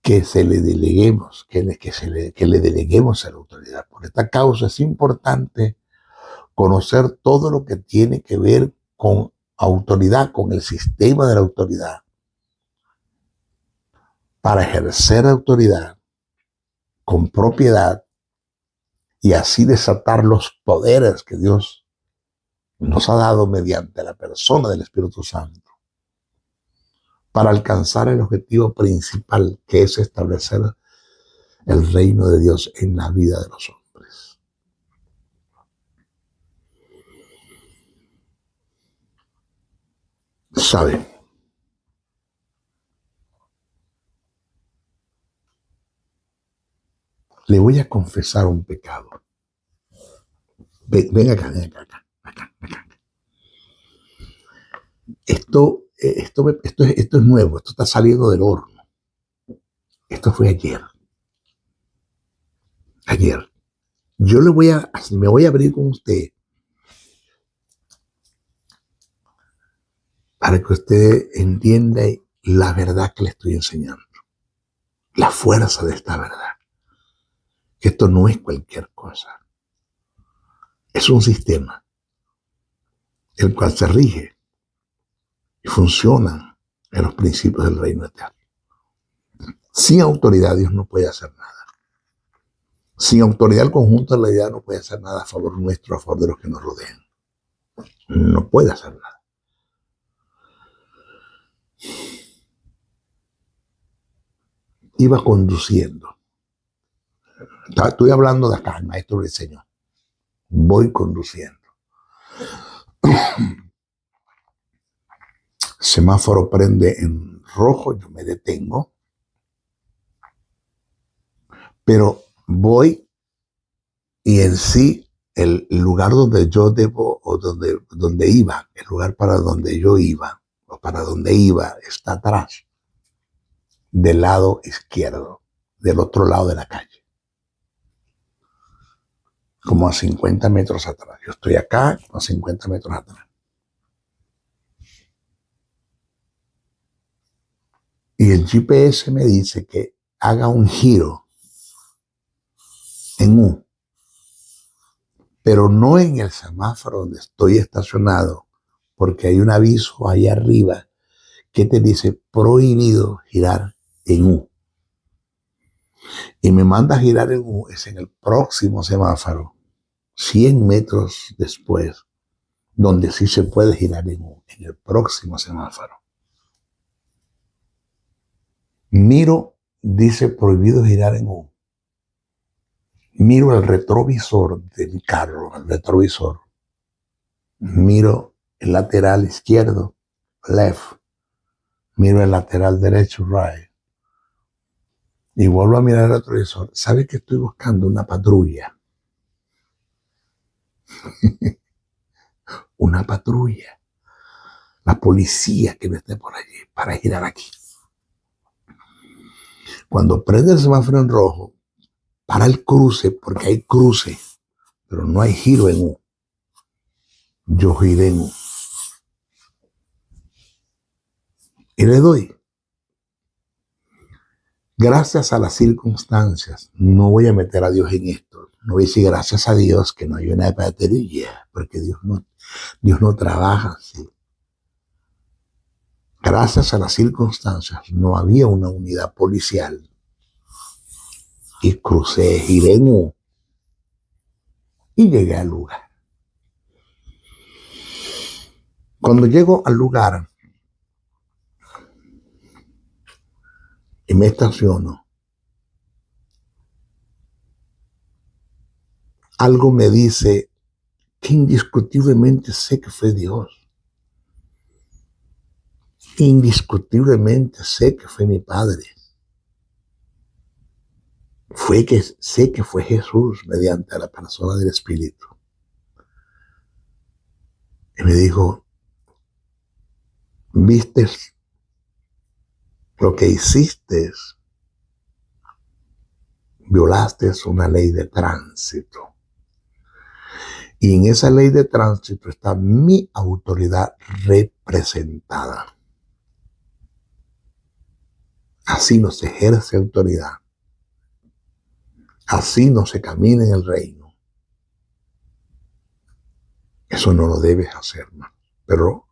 que se le deleguemos, que le deleguemos a la autoridad. Por esta causa es importante conocer todo lo que tiene que ver con autoridad, con el sistema de la autoridad, para ejercer autoridad con propiedad y así desatar los poderes que Dios nos ha dado mediante la persona del Espíritu Santo, para alcanzar el objetivo principal, que es establecer el reino de Dios en la vida de los hombres. ¿Sabe? Le voy a confesar un pecado. Ven acá. Esto es nuevo, esto está saliendo del horno. Esto fue ayer. Yo me voy a abrir con usted para que usted entienda la verdad que le estoy enseñando. La fuerza de esta verdad. Que esto no es cualquier cosa. Es un sistema el cual se rige y funciona en los principios del reino eterno. Sin autoridad Dios no puede hacer nada. Sin autoridad el conjunto de la deidad no puede hacer nada a favor nuestro, a favor de los que nos rodean. No puede hacer nada. Iba conduciendo. Estoy hablando de acá, el maestro le enseñó. Voy conduciendo. Semáforo prende en rojo, yo me detengo. Pero voy y en sí el lugar donde yo debo o donde iba, el lugar para donde yo iba o para donde iba está atrás, del lado izquierdo, del otro lado de la calle. Como a 50 metros atrás. Yo estoy acá, a 50 metros atrás. Y el GPS me dice que haga un giro en U. pero no en el semáforo donde estoy estacionado, porque hay un aviso ahí arriba que te dice prohibido girar en U. Y me manda a girar en U, es en el próximo semáforo, 100 metros después, donde sí se puede girar en U, en el próximo semáforo. Miro, dice prohibido girar en U. Miro el retrovisor de mi carro, el retrovisor. Miro el lateral izquierdo, left. Miro el lateral derecho, right. Y vuelvo a mirar el retrovisor. ¿Sabe que estoy buscando una patrulla? Una patrulla. La policía que no esté por allí para girar aquí. Cuando prende el semáforo en rojo, para el cruce, porque hay cruce, pero no hay giro en U. Yo giré en U. Y le doy. Gracias a las circunstancias, no voy a meter a Dios en esto. No voy a decir gracias a Dios que no hay una patrulla, porque Dios no trabaja así. Gracias a las circunstancias, no había una unidad policial. Y crucé, giré en U y llegué al lugar. Cuando llego al lugar y me estaciono, algo me dice que indiscutiblemente sé que fue Dios. Indiscutiblemente sé que fue mi Padre. Sé que fue Jesús mediante la persona del Espíritu. Y me dijo, ¿viste lo que hiciste? Violaste una ley de tránsito. Y en esa ley de tránsito está mi autoridad representada. Así no se ejerce autoridad. Así no se camina en el reino. Eso no lo debes hacer más. Pero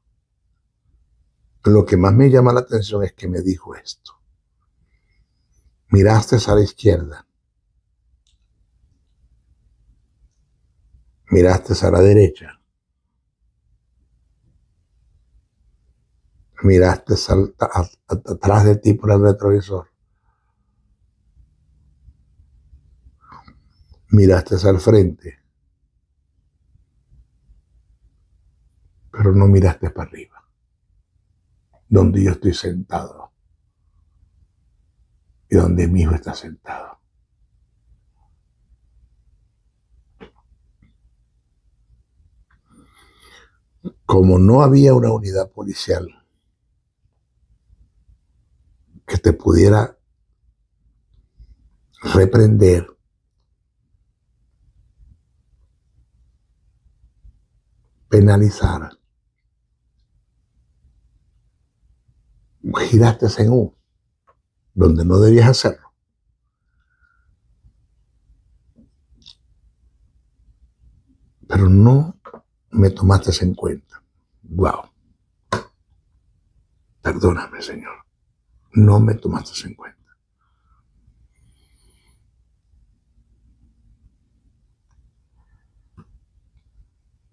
lo que más me llama la atención es que me dijo esto. Miraste a la izquierda. Miraste a la derecha. Miraste atrás de ti por el retrovisor. Miraste al frente. Pero no miraste para arriba, donde yo estoy sentado y donde mi hijo está sentado. Como no había una unidad policial que te pudiera reprender, penalizar, giraste en U, donde no debías hacerlo. Pero no me tomaste en cuenta. Wow. Perdóname, Señor. No me tomaste en cuenta.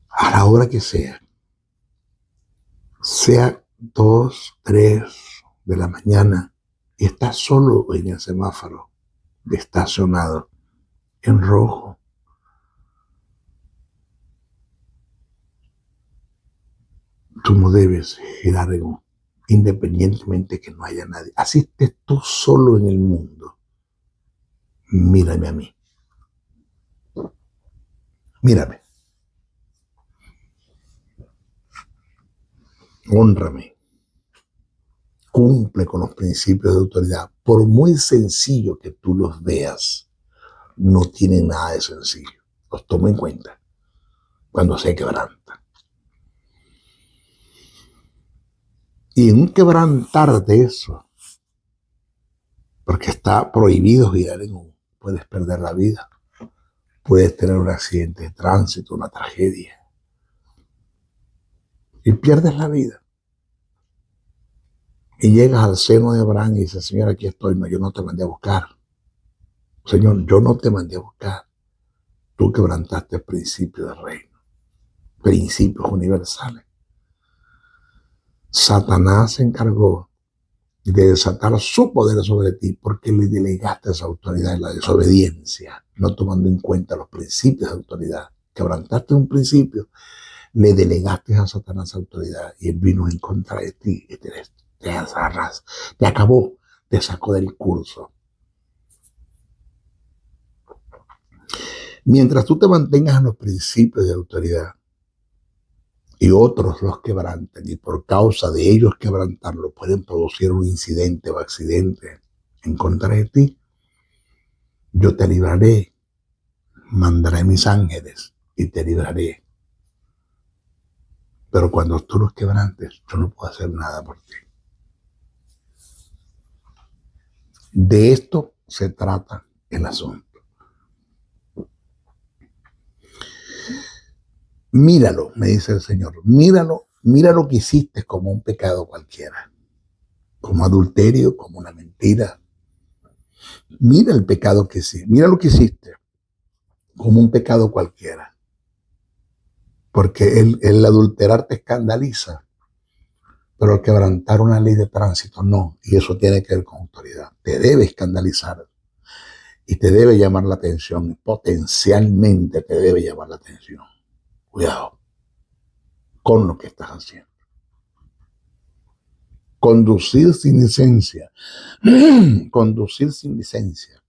A la hora que sea 2, 3 de la mañana y estás solo en el semáforo estacionado en rojo, tú no debes girar en U, independientemente que no haya nadie. Así estés tú solo en el mundo. Mírame a mí. Mírame. Hónrame. Cumple con los principios de autoridad. Por muy sencillo que tú los veas, no tienen nada de sencillo. Los tomo en cuenta cuando se quebrantan. Y en un quebrantar de eso, porque está prohibido girar en U, puedes perder la vida. Puedes tener un accidente de tránsito, una tragedia, y pierdes la vida. Y llegas al seno de Abraham y dices, Señor, aquí estoy. No, yo no te mandé a buscar. Señor, yo no te mandé a buscar. Tú quebrantaste el principio del reino, principios universales. Satanás se encargó de desatar su poder sobre ti porque le delegaste esa autoridad en la desobediencia, no tomando en cuenta los principios de autoridad. Quebrantaste un principio, le delegaste a Satanás autoridad y él vino en contra de ti y te acabó, te sacó del curso. Mientras tú te mantengas en los principios de autoridad y otros los quebranten y por causa de ellos quebrantarlo pueden producir un incidente o accidente en contra de ti, yo te libraré, mandaré mis ángeles y te libraré. Pero cuando tú los quebrantes, yo no puedo hacer nada por ti. De esto se trata el asunto. Míralo, me dice el Señor, míralo, mira lo que hiciste como un pecado cualquiera, como adulterio, como una mentira. Mira el pecado que hiciste, mira lo que hiciste como un pecado cualquiera. Porque el adulterar te escandaliza, pero el quebrantar una ley de tránsito no, y eso tiene que ver con autoridad. Te debe escandalizar y te debe llamar la atención, y potencialmente te debe llamar la atención. Cuidado con lo que estás haciendo. Conducir sin licencia, conducir sin licencia,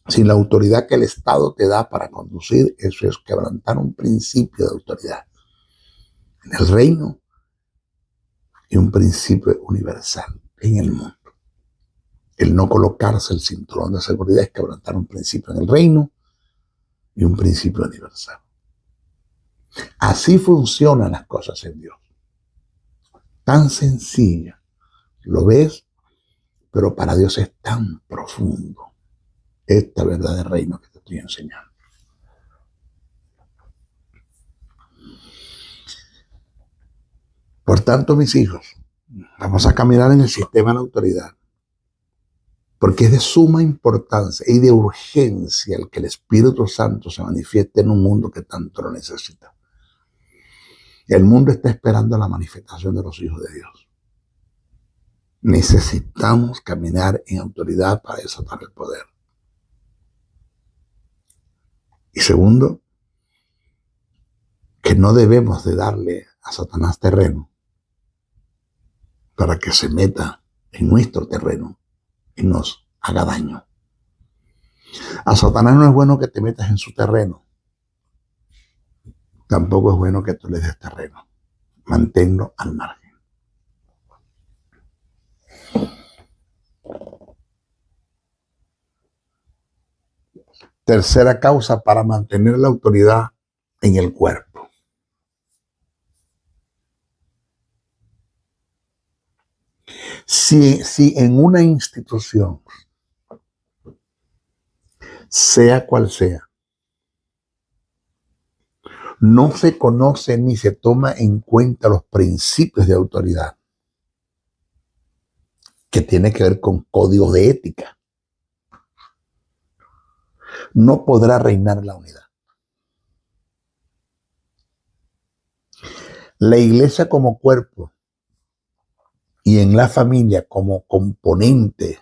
sin la autoridad que el Estado te da para conducir, eso es quebrantar un principio de autoridad en el reino y un principio universal en el mundo. El no colocarse el cinturón de seguridad es quebrantar un principio en el reino y un principio universal. Así funcionan las cosas en Dios. Tan sencilla. Lo ves, pero para Dios es tan profundo esta verdad del reino que te estoy enseñando. Por tanto, mis hijos, vamos a caminar en el sistema de la autoridad, porque es de suma importancia y de urgencia el que el Espíritu Santo se manifieste en un mundo que tanto lo necesita. El mundo está esperando la manifestación de los hijos de Dios. Necesitamos caminar en autoridad para desatar el poder. Y segundo, que no debemos de darle a Satanás terreno para que se meta en nuestro terreno y nos haga daño. A Satanás no es bueno que te metas en su terreno. Tampoco es bueno que tú le des terreno. Manténlo al margen. Tercera causa para mantener la autoridad en el cuerpo. Si en una institución, sea cual sea, no se conoce ni se toma en cuenta los principios de autoridad, que tiene que ver con códigos de ética, no podrá reinar la unidad. La iglesia como cuerpo y en la familia como componente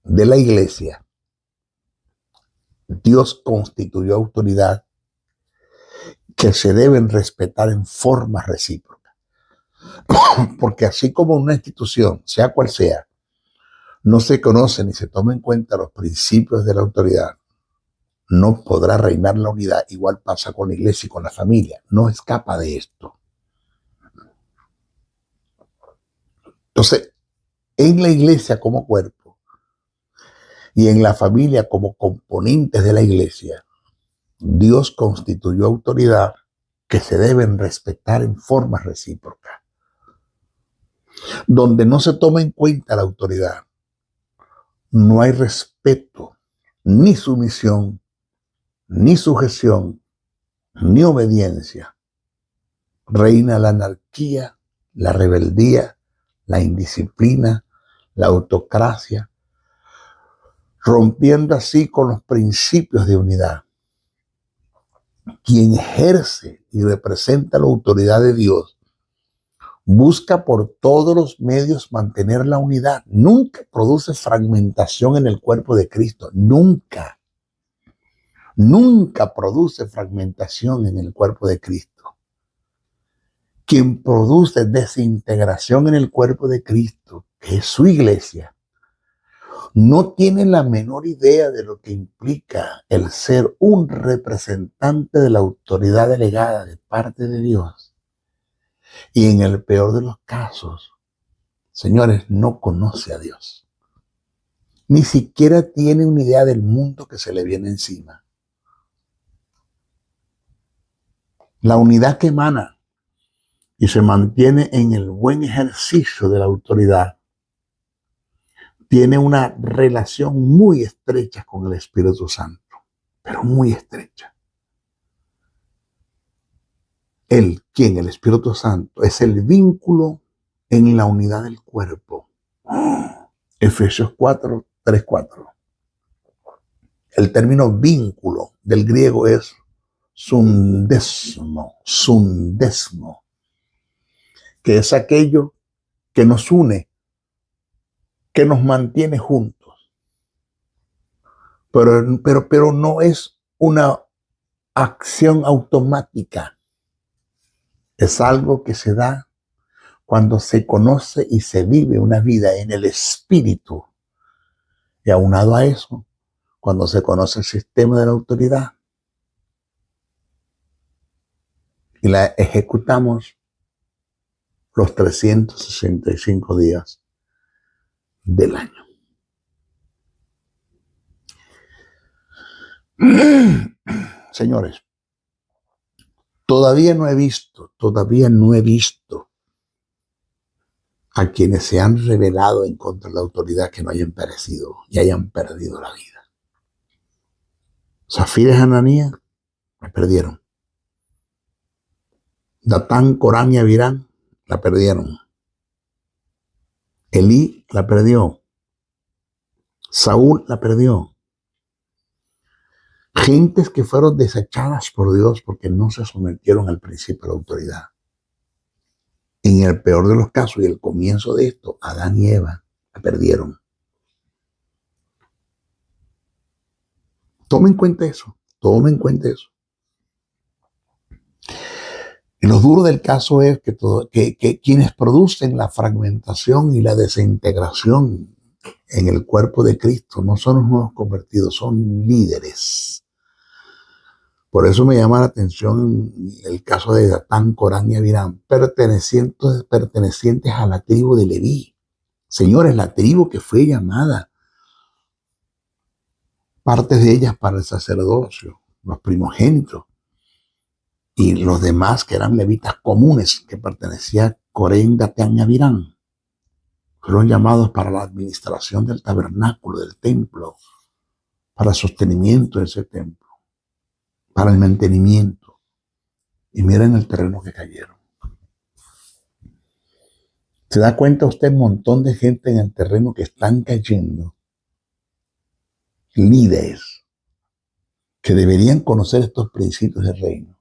de la iglesia, Dios constituyó autoridad que se deben respetar en forma recíproca. Porque así como una institución, sea cual sea, no se conoce ni se toma en cuenta los principios de la autoridad, no podrá reinar la unidad. Igual pasa con la iglesia y con la familia. No escapa de esto. Entonces, en la iglesia como cuerpo y en la familia como componentes de la iglesia, Dios constituyó autoridad que se deben respetar en forma recíproca. Donde no se toma en cuenta la autoridad, no hay respeto, ni sumisión, ni sujeción, ni obediencia. Reina la anarquía, la rebeldía, la indisciplina, la autocracia, rompiendo así con los principios de unidad. Quien ejerce y representa la autoridad de Dios busca por todos los medios mantener la unidad. Nunca produce fragmentación en el cuerpo de Cristo. Nunca. Nunca produce fragmentación en el cuerpo de Cristo. Quien produce desintegración en el cuerpo de Cristo, que es su iglesia, no tiene la menor idea de lo que implica el ser un representante de la autoridad delegada de parte de Dios. Y en el peor de los casos, señores, no conoce a Dios. Ni siquiera tiene una idea del mundo que se le viene encima. La unidad que emana y se mantiene en el buen ejercicio de la autoridad tiene una relación muy estrecha con el Espíritu Santo, pero muy estrecha. Él, quien el Espíritu Santo, es el vínculo en la unidad del cuerpo. Efesios 4, 3, 4. El término vínculo del griego es sundesmo, que es aquello que nos une, que nos mantiene juntos. Pero no es una acción automática. Es algo que se da cuando se conoce y se vive una vida en el espíritu. Y aunado a eso, cuando se conoce el sistema de la autoridad y la ejecutamos los 365 días del año. Señores, todavía no he visto a quienes se han rebelado en contra de la autoridad que no hayan perecido y hayan perdido la vida. Zafira y Ananías la perdieron. Datán, Corán y Abirán la perdieron. Elí la perdió. Saúl la perdió. Gentes que fueron desechadas por Dios porque no se sometieron al principio de la autoridad. En el peor de los casos y el comienzo de esto, Adán y Eva la perdieron. Tomen en cuenta eso. Y lo duro del caso es que quienes producen la fragmentación y la desintegración en el cuerpo de Cristo no son los nuevos convertidos, son líderes. Por eso me llama la atención el caso de Datán, Corán y Abirán, pertenecientes a la tribu de Leví. Señores, la tribu que fue llamada, partes de ellas para el sacerdocio, los primogénitos, y los demás que eran levitas comunes, que pertenecían a Corén, Datán y Abirán, fueron llamados para la administración del tabernáculo, del templo, para el sostenimiento de ese templo, para el mantenimiento. Y miren el terreno que cayeron. ¿Se da cuenta usted un montón de gente en el terreno que están cayendo? Líderes que deberían conocer estos principios del reino.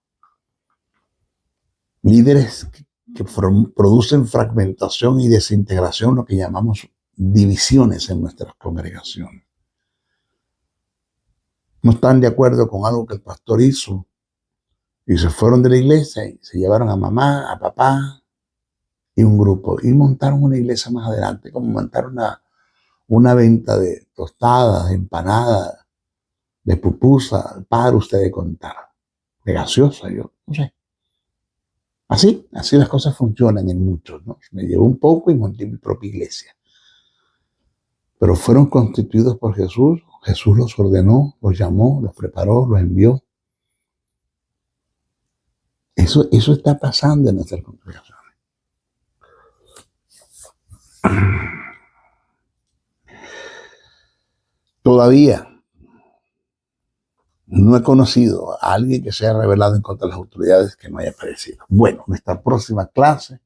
Líderes que producen fragmentación y desintegración, lo que llamamos divisiones en nuestras congregaciones. No están de acuerdo con algo que el pastor hizo y se fueron de la iglesia y se llevaron a mamá, a papá y un grupo y montaron una iglesia más adelante, como montaron una venta de tostadas, de empanadas, de pupusa, para ustedes contar, de gaseosa, yo no sé. Así las cosas funcionan en muchos, ¿no? Me llevó un poco y monté mi propia iglesia. Pero fueron constituidos por Jesús. Jesús los ordenó, los llamó, los preparó, los envió. Eso está pasando en nuestras congregaciones. No he conocido a alguien que se haya rebelado en contra de las autoridades que no haya padecido. Bueno, nuestra próxima clase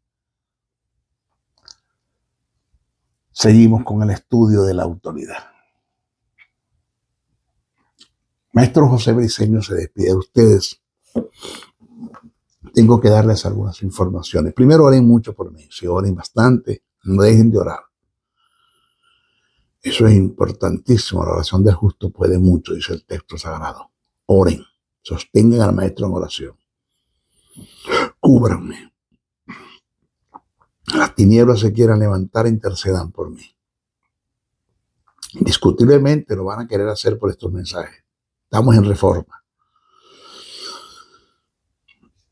seguimos con el estudio de la autoridad. Maestro José Briceño se despide de ustedes. Tengo que darles algunas informaciones. Primero, oren mucho por mí. Si oren bastante, no dejen de orar. Eso es importantísimo. La oración del justo puede mucho, dice el texto sagrado. Oren. Sostengan al maestro en oración. Cúbranme. Las tinieblas se quieran levantar, intercedan por mí. Indiscutiblemente lo van a querer hacer por estos mensajes. Estamos en reforma.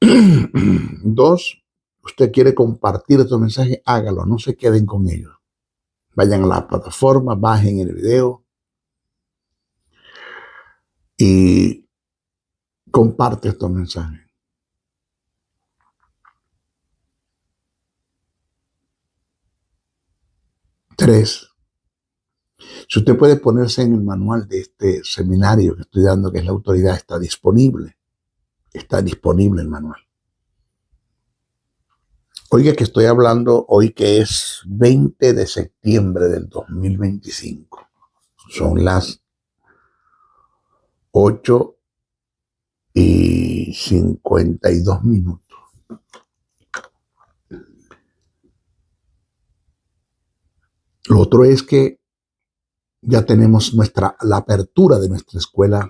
2, usted quiere compartir estos mensajes, hágalo, no se queden con ellos. Vayan a la plataforma, bajen el video y comparte estos mensajes. 3, si usted puede ponerse en el manual de este seminario que estoy dando, que es la autoridad, está disponible. Está disponible el manual. Oiga que estoy hablando hoy que es 20 de septiembre del 2025. Son las 8:52. Lo otro es que ya tenemos la apertura de nuestra escuela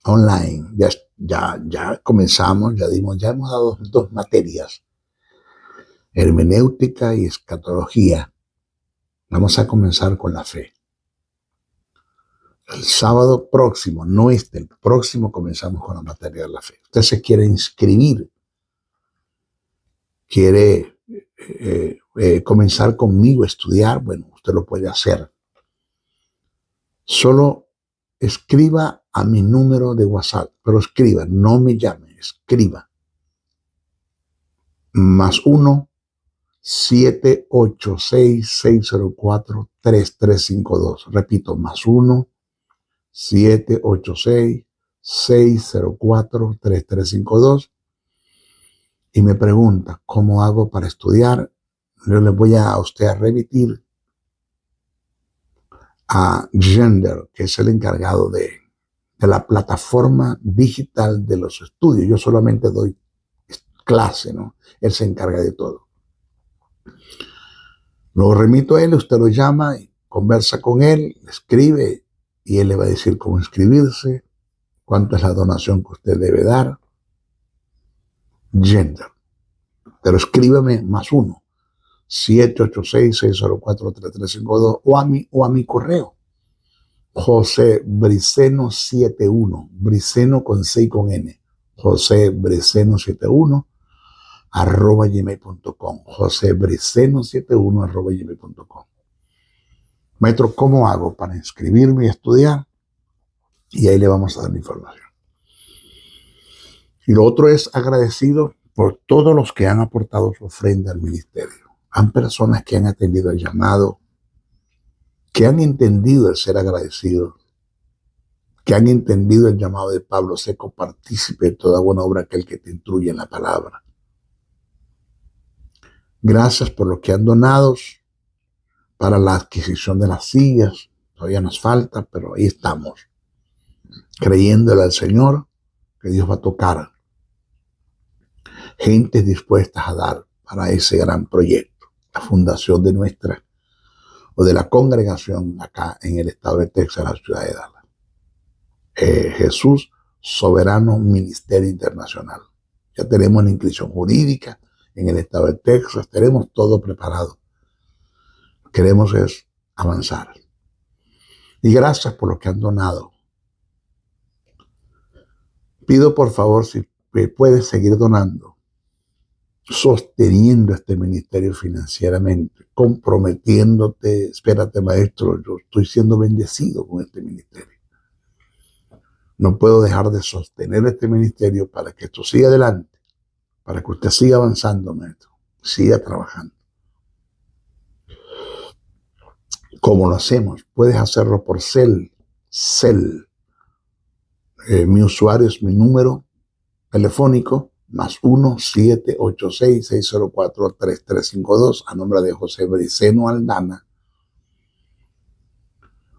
online. Ya comenzamos, ya hemos dado 2 materias. Hermenéutica y escatología. Vamos a comenzar con la fe. El sábado próximo, no el próximo, comenzamos con la materia de la fe. Usted se quiere inscribir, quiere comenzar conmigo a estudiar, bueno, usted lo puede hacer. Solo escriba a mi número de WhatsApp, pero escriba, no me llame, escriba. +1 786-604-3352. Repito, +1 786-604-3352. Y me pregunta, ¿cómo hago para estudiar? Yo le voy a usted a remitir a Gender, que es el encargado de la plataforma digital de los estudios. Yo solamente doy clase, ¿no? Él se encarga de todo. Lo remito a él, usted lo llama y conversa con él, escribe y él le va a decir cómo inscribirse, cuánto es la donación que usted debe dar. Gender. Pero escríbame +1 786-604-3352 o a mi correo. José Briceno 71, Briceno con C y con N. José Briceno 71 @gmail.com. José Briceno 71 @gmail.com. Maestro, ¿cómo hago para inscribirme y estudiar? Y ahí le vamos a dar la información. Y lo otro es agradecido por todos los que han aportado su ofrenda al ministerio. Hay personas que han atendido el llamado, que han entendido el ser agradecidos, que han entendido el llamado de Pablo: sé copartícipe de toda buena obra aquel que te instruye en la palabra. Gracias por lo que han donado para la adquisición de las sillas. Todavía nos falta, pero ahí estamos, creyéndole al Señor que Dios va a tocar gentes dispuestas a dar para ese gran proyecto, la fundación de nuestra o de la congregación acá en el estado de Texas, la ciudad de Dallas. Jesús Soberano Ministerio Internacional. Ya tenemos la inscripción jurídica en el estado de Texas, tenemos todo preparado. Lo que queremos es avanzar. Y gracias por lo que han donado. Pido por favor, si puedes seguir donando, sosteniendo este ministerio financieramente, comprometiéndote. Espérate, maestro, yo estoy siendo bendecido con este ministerio. No puedo dejar de sostener este ministerio para que esto siga adelante, para que usted siga avanzando, maestro, siga trabajando. ¿Cómo lo hacemos? Puedes hacerlo por Zelle. Mi usuario es mi número telefónico, +1 786-604-3352, a nombre de José Briceno Aldana.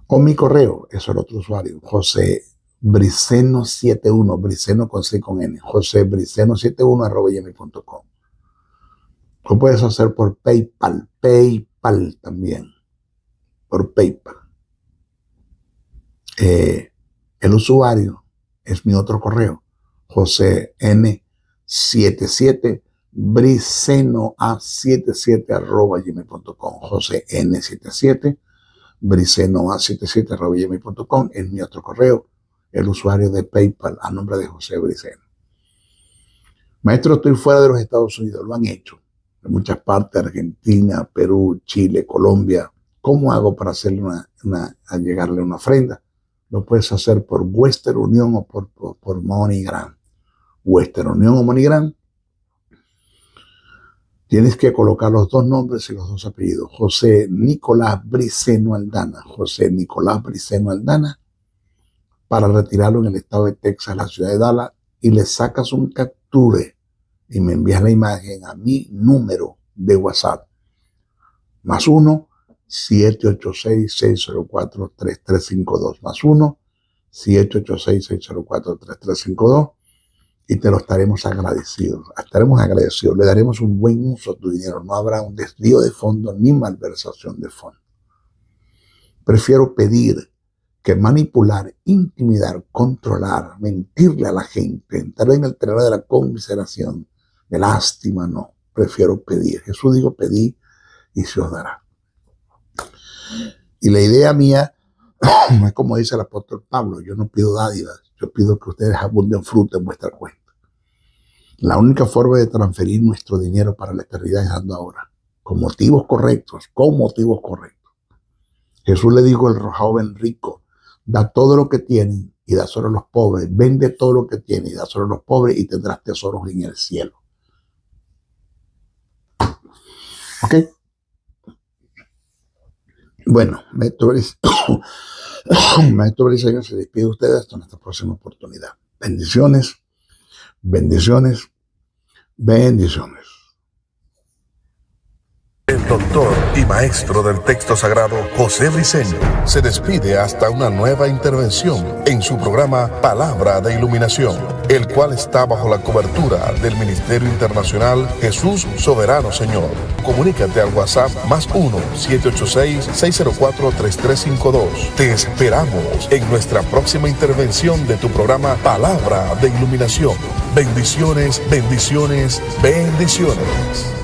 O mi correo, es el otro usuario, José Briceno71, Briceno con C con N, josebriceno71@gmail.com. Lo puedes hacer por PayPal también, por PayPal. El usuario es mi otro correo, José N77, bricenoa77@gmail.com, José N77, bricenoa77@gmail.com es mi otro correo, el usuario de PayPal a nombre de José Briceno. Maestro, estoy fuera de los Estados Unidos, lo han hecho en muchas partes, Argentina, Perú, Chile, Colombia. ¿Cómo hago para hacerle a llegarle una ofrenda? Lo puedes hacer por Western Union o por MoneyGram. Western Union o MoneyGram. Tienes que colocar los dos nombres y los dos apellidos. José Nicolás Briceno Aldana. José Nicolás Briceno Aldana. Para retirarlo en el estado de Texas, la ciudad de Dallas, y le sacas un capture y me envías la imagen a mi número de WhatsApp. +1 786-604-3352, +1 786-604-3352, y te lo estaremos agradecidos. Le daremos un buen uso a tu dinero. No habrá un desvío de fondos ni malversación de fondos. Prefiero pedir que manipular, intimidar, controlar, mentirle a la gente, entrar en el terreno de la conmiseración, de lástima. No, prefiero pedir. Jesús dijo: pedid y se os dará. Y la idea mía es como dice el apóstol Pablo: yo no pido dádivas, yo pido que ustedes abunden fruto en vuestra cuenta. La única forma de transferir nuestro dinero para la eternidad es dando ahora, con motivos correctos. Jesús le dijo al joven rico: da todo lo que tienen y dáselo a los pobres, vende todo lo que tienes y dáselo a los pobres, y tendrás tesoros en el cielo. ¿Ok? Bueno, Maestro Briceño se despide de ustedes hasta nuestra próxima oportunidad. Bendiciones, bendiciones, bendiciones. El doctor y maestro del texto sagrado, José Briceño, se despide hasta una nueva intervención en su programa Palabra de Iluminación, el cual está bajo la cobertura del Ministerio Internacional Jesús Soberano Señor. Comunícate al WhatsApp +1 786-604-3352. Te esperamos en nuestra próxima intervención de tu programa Palabra de Iluminación. Bendiciones, bendiciones, bendiciones.